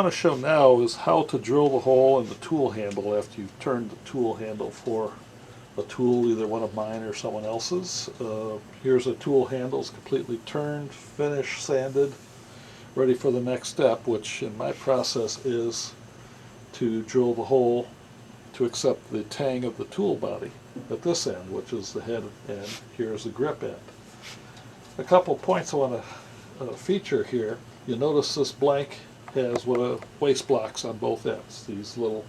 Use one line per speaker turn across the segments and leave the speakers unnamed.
want to show now is how to drill the hole in the tool handle after you've turned the tool handle for a tool, either one of mine or someone else's. Here's a tool handle, it's completely turned, finished, sanded, ready for the next step, which in my process is to drill the hole to accept the tang of the tool body at this end, which is the head end. Here's the grip end. A couple points I want to feature here. You'll notice this blank has waste blocks on both ends. These little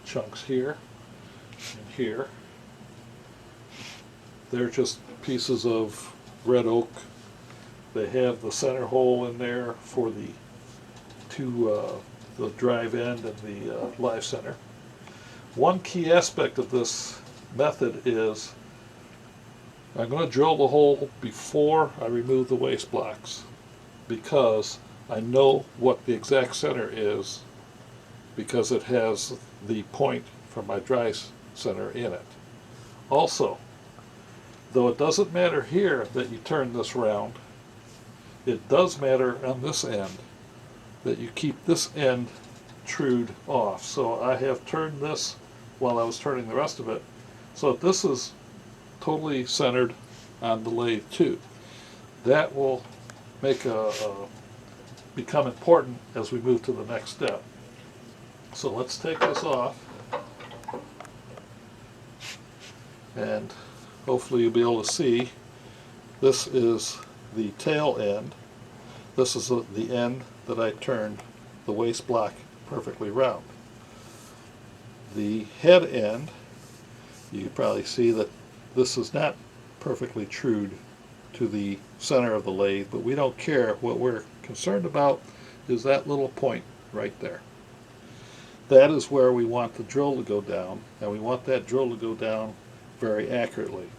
chunks here and here. They're just pieces of red oak. They have the center hole in there for the the drive end and the live center. One key aspect of this method is I'm going to drill the hole before I remove the waste blocks, because I know what the exact center is because it has the point from my dry center in it. Also, though it doesn't matter here that you turn this round, it does matter on this end that you keep this end trued off. So I have turned this while I was turning the rest of it, so that this is totally centered on the lathe too. That will make become important as we move to the next step. So let's take this off, and hopefully you'll be able to see this is the tail end. This is the end that I turned the waste block perfectly round. The head end, you can probably see that this is not perfectly trued to the center of the lathe, but we don't care. What we're concerned about is that little point right there. That is where we want the drill to go down, and we want that drill to go down very accurately.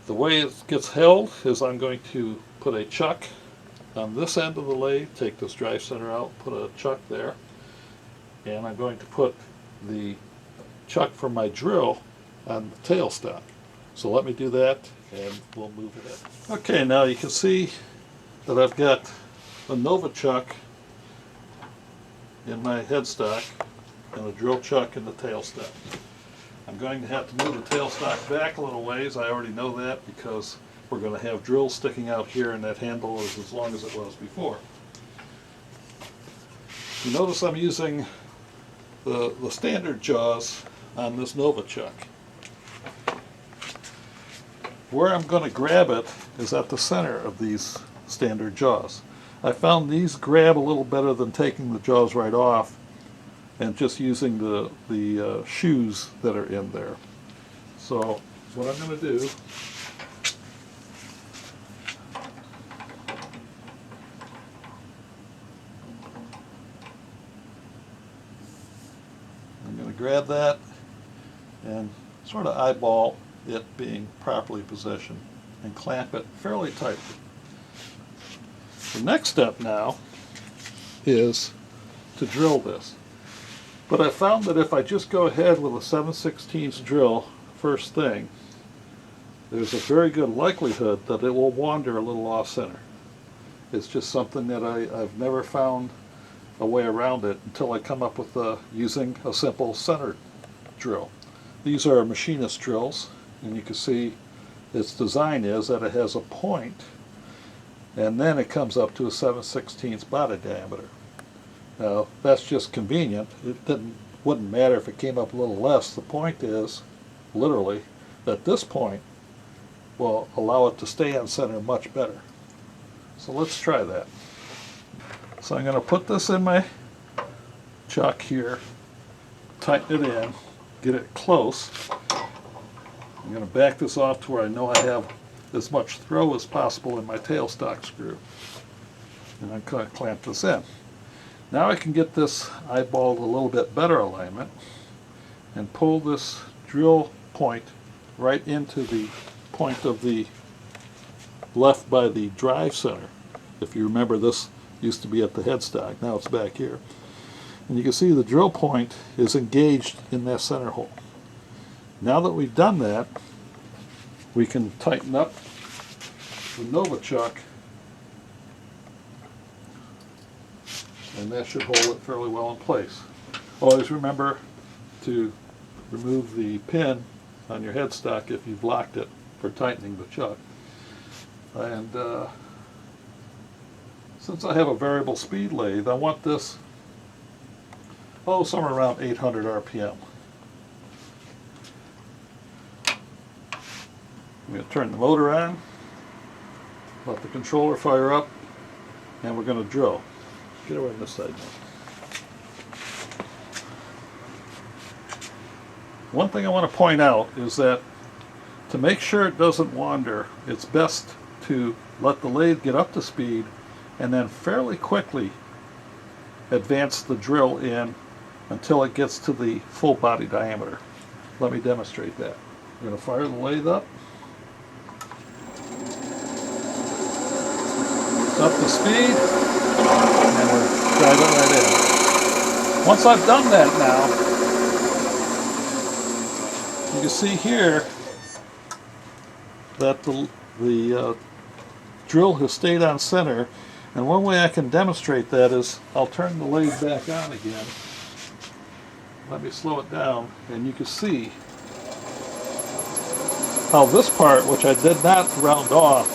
The way it gets held is I'm going to put a chuck on this end of the lathe, take this drive center out, put a chuck there, and I'm going to put the chuck from my drill on the tailstock. So let me do that and we'll move it in. Okay, now you can see that I've got a Nova chuck in my headstock and a drill chuck in the tailstock. I'm going to have to move the tailstock back a little ways. I already know that because we're going to have drills sticking out here, and that handle is as long as it was before. You notice I'm using the standard jaws on this Nova chuck. Where I'm going to grab it is at the center of these standard jaws. I found these grab a little better than taking the jaws right off and just using the shoes that are in there. So what I'm going to do, I'm going to grab that and sort of eyeball it being properly positioned and clamp it fairly tightly. The next step now is to drill this. But I found that if I just go ahead with a 7/16 drill first thing, there's a very good likelihood that it will wander a little off center. It's just something that I've never found a way around it until I come up with using a simple center drill. These are machinist drills, and you can see its design is that it has a point and then it comes up to a 7/16 body diameter. Now that's just convenient. It wouldn't matter if it came up a little less. The point is literally that this point will allow it to stay on center much better. So let's try that. So I'm going to put this in my chuck here, tighten it in, get it close. I'm going to back this off to where I know I have as much throw as possible in my tailstock screw. And I'm going to clamp this in. Now I can get this eyeballed a little bit better alignment and pull this drill point right into the point of the left by the drive center. If you remember, this used to be at the headstock, now it's back here. And you can see the drill point is engaged in that center hole. Now that we've done that, we can tighten up the Nova chuck and that should hold it fairly well in place. Always remember to remove the pin on your headstock if you've locked it for tightening the chuck. And since I have a variable speed lathe, I want this, somewhere around 800 RPM. I'm going to turn the motor on, let the controller fire up, and we're going to drill. Get over on this side now. One thing I want to point out is that to make sure it doesn't wander, it's best to let the lathe get up to speed and then fairly quickly advance the drill in until it gets to the full body diameter. Let me demonstrate that. I'm going to fire the lathe up. It's up to speed, and we're driving right in. Once I've done that now, you can see here that the drill has stayed on center, and one way I can demonstrate that is I'll turn the lathe back on again. Let me slow it down, and you can see how this part, which I did not round off,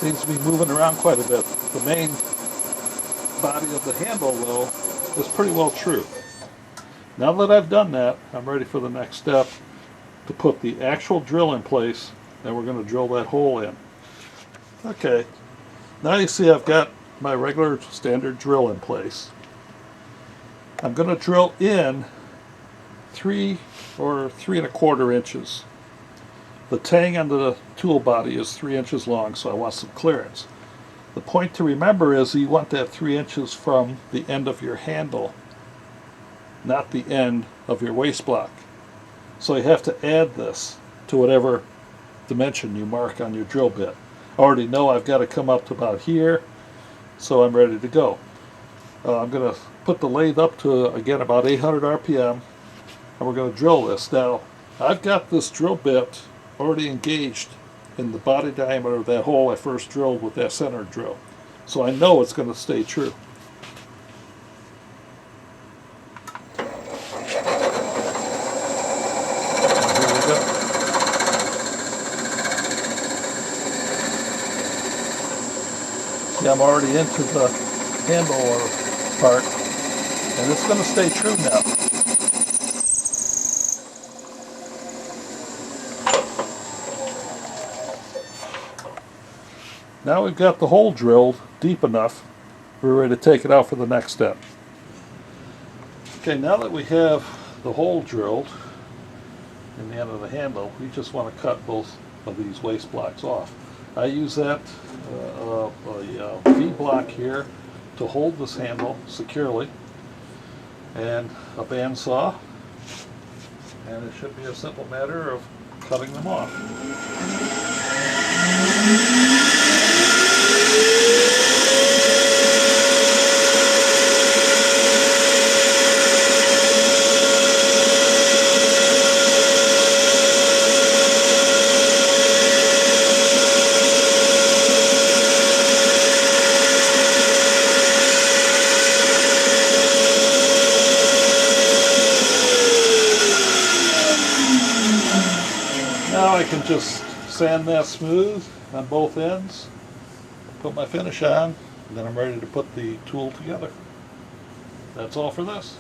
seems to be moving around quite a bit. The main body of the handle, though, is pretty well true. Now that I've done that, I'm ready for the next step to put the actual drill in place, and we're going to drill that hole in. Okay, now you see I've got my regular standard drill in place. I'm going to drill in 3 or 3¼ inches. The tang on the tool body is 3 inches long, so I want some clearance. The point to remember is you want that 3 inches from the end of your handle, not the end of your waste block. So you have to add this to whatever dimension you mark on your drill bit. I already know I've got to come up to about here, so I'm ready to go. I'm going to put the lathe up to, again, about 800 RPM, and we're going to drill this. Now, I've got this drill bit already engaged in the body diameter of that hole I first drilled with that center drill. So I know it's going to stay true. Here we go. See, I'm already into the handle part, and it's going to stay true now. Now we've got the hole drilled deep enough, we're ready to take it out for the next step. Okay, now that we have the hole drilled in the end of the handle, we just want to cut both of these waste blocks off. I use that V block here to hold this handle securely, and a bandsaw, and it should be a simple matter of cutting them off. Now I can just sand that smooth on both ends, put my finish on, and then I'm ready to put the tool together. That's all for this.